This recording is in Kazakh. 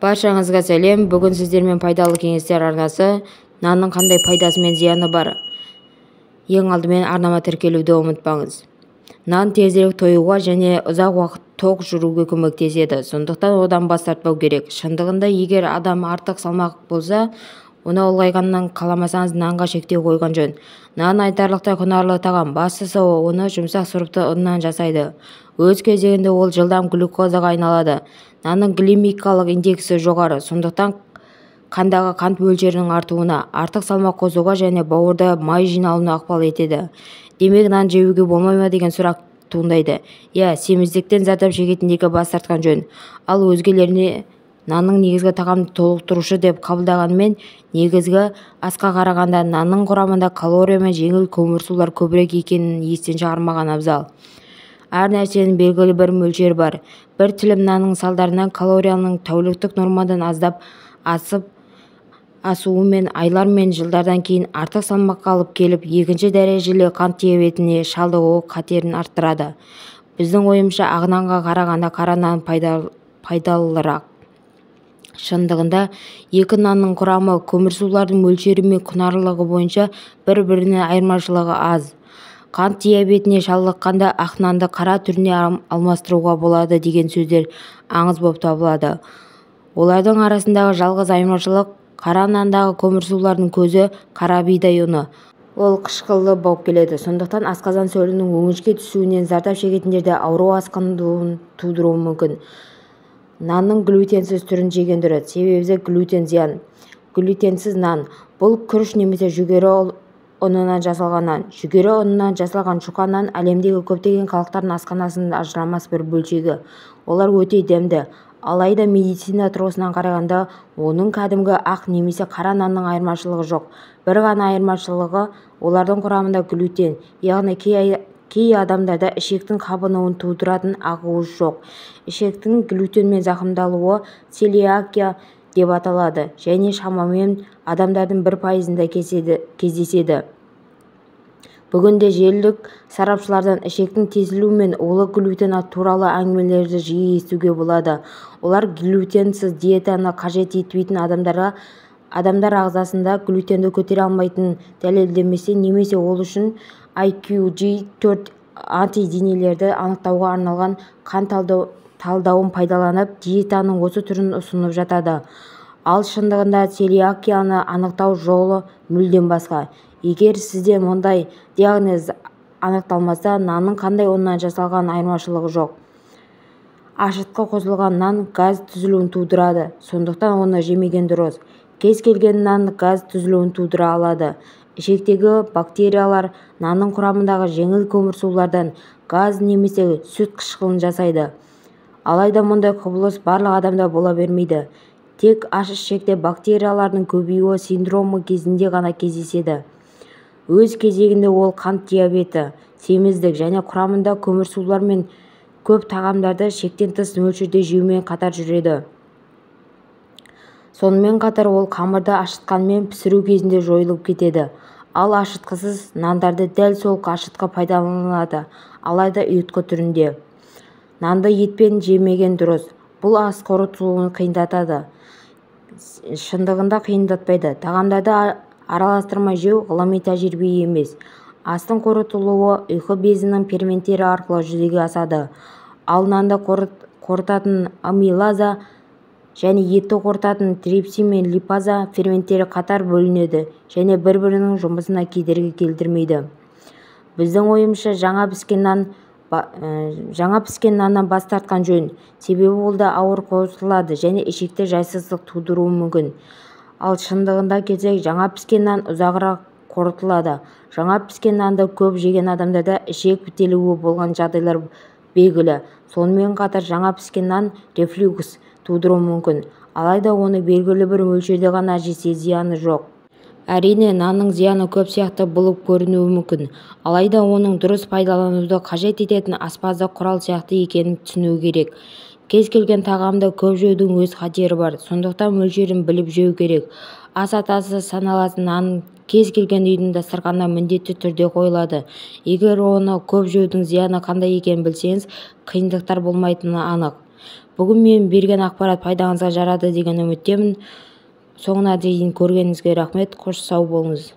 Баршаңызға сәлем. Бүгін сіздермен пайдалы кеңестер арнасы. Нанның қандай пайдасы мен зияны бар? Ең алдымен арнама тіркелуді ұмытпаңыз. Нан тезірек тойуға және ұзақ уақыт тоқ жүруге көмектеседі. Сондықтан одан бас тартпау керек. Шындығында, егер адам артық салмақ болса, оны ұлғайғаннан қаламасаңыз, нанға шектеу қойған жөн. Нан айтарлықтай құнарлы тағам. Бастысы оны жұмсақ сұрыпты ұннан жасайды. Өз кезегінде ол жылдам глюкозаға айналады. Нанның гликемиялық индексі жоғары, сондықтан қандағы қант мөлшерінің артуына, артық салмақ қосуға және бауырда май жиналуына ықпал етеді. Демек, нан жеуге болмай ма деген сұрақ туындайды. Семіздіктен зардап шегетіндерге бас тартқан жөн. Ал өзгелеріне нанның негізгі тағамды толықтырушы деп қабылдағанымен, негізгі асқа қарағанда нанның құрамында калория мен жеңіл көмірсулар көбірек екенін естен шығармаған абзал. Әр нәрсенің белгілі бір мөлшері бар. Бір тілім нанның салдарынан калорияның тәуліктік нормадан аздап асуы мен айлар мен жылдардан кейін артық салмаққа алып келіп, екінші дәрежелі қант диабетіне шалдығу қатерін арттырады. Біздің ойымызша, ақ нанға қарағанда қара нан пайдалырақ. Шындығында, екі нанның құрамы, көмірсулардың мөлшері мен құнарлылығы бойынша бір-біріне айырмашылығы аз. Қант диабетіне шалдыққанда ақ нанды қара түріне алмастыруға болады деген сөздер аңыз болып табылады. Олардың арасындағы жалғыз айырмашылық қара нандағы көмірсулардың көзі қара бидай ұны. Ол қышқылды болып келеді. Сондықтан асқазан сөлінің өңешке түсуінен зардап шегетіндерде ауру асқындыруын тудыруы мүмкін. Нанның глютенсіз түрін жеген дұрыс. Себебі глютен зиян. Глютенсіз нан бұл күріш немесе жүгері ұнынан жасалған нан. Жүгері ұнынан жасалған шұқа нан әлемдегі көптеген халықтардың асханасының ажырамас бір бөлшегі. Олар өте дәмді. Алайда медицина тұрғысынан қарағанда, оның кәдімгі ақ немесе қара нанның айырмашылығы жоқ. Бір ғана айырмашылығы олардың құрамында глютен, яғни кей адамдарда ішектің қабынуын тудыратын ақуыз жоқ. Ішектің глютенмен зақымдалуы целиакия деп аталады және шамамен адамдардың 1%-ында кездеседі. Бүгінде желілік сарапшылардан ішектің тесілуі мен улы глютен туралы әңгімелерді жиі естуге болады. Олар глютенсіз диетаны қажет етпейтін адамдар ағзасында глютенді көтере алмайтынын дәлелдемесе, немесе ол үшін IgG4 антиденелерді анықтауға арналған қан талдауын пайдаланып, диетаның осы түрін ұсынып жатады. Ал шындығында целиакияны анықтау жолы мүлдем басқа. Егер сізде мұндай диагноз анықталмаса, нанның қандай ұннан жасалған айырмашылығы жоқ. Ашытқы қосылған нан газ түзілуін тудырады, сондықтан оны жемеген дұрыс. Кез келген нан газ түзілуін тудыра алады. Ішектегі бактериялар нанның құрамындағы жеңіл көмірсулардан газ немесе сүт қышқылын жасайды. Алайда мұндай құбылыс барлық адамда бола бермейді. Тек аш ішекте бактериялардың көбеюі синдромы кезінде ғана кездеседі. Өз кезегінде ол қант диабеті, семіздік және құрамында көмірсулар мен көп тағамдарды шектен тыс мөлшерде жеумен қатар жүреді. Сонымен қатар ол қамырды ашытқанмен пісіру кезінде жойылып кетеді. Ал ашытқысыз нандарды дәл сол ашытқы пайдаланылады, алайда ұйытқы түрінде. Нанды етпен жемеген дұрыс. Бұл ас қорытылуын қиындатады. Шындығында қиындатпайды. Тағамдарды араластырмай жеу ғылыми тәжірибе емес. Астың қорытылуы ұйқы безінің ферменттері арқылы жүзеге асады. Ал нанды қорытатын амилаза және етті қорытатын трипсин мен липаза ферменттері қатар бөлінеді және бір-бірінің жұмысына кедергі келтірмейді. Біздің ойымызша, жаңа піскен наннан бас тартқан жөн. Себебі ол да ауыр қосылады және ішекте жайсыздық тудыруы мүмкін. Ал шындығында келсек, жаңа піскен нан ұзағырақ қорытылады. Жаңа піскен нанды көп жеген адамдарда ішек бітелуі болған жағдайлар белгілі. Сонымен қатар жаңа піскен нан рефлюкс тудыруы мүмкін. Алайда оны белгілі бір мөлшерде ғана жесе зияны жоқ. Әрине, нанның зияны көп сияқты болып көрінуі мүмкін. Алайда оның дұрыс пайдалануды қажет ететін аспаздық құрал сияқты екенін түсіну керек. Кез келген тағамда көп жеудің өз қатері бар, сондықтан мөлшерін біліп жеу керек. Ас атасы саналатын нан кез келген үйдің дастарханына міндетті түрде қойылады. Егер оны көп жеудің зияны қандай екенін білсеңіз, қиындықтар болмайтыны анық. Бүгін мен берген ақпарат пайдаңызға жарады деген үміттемін. Соңына дейін көргеніңізге рахмет. Қош сау болыңыз.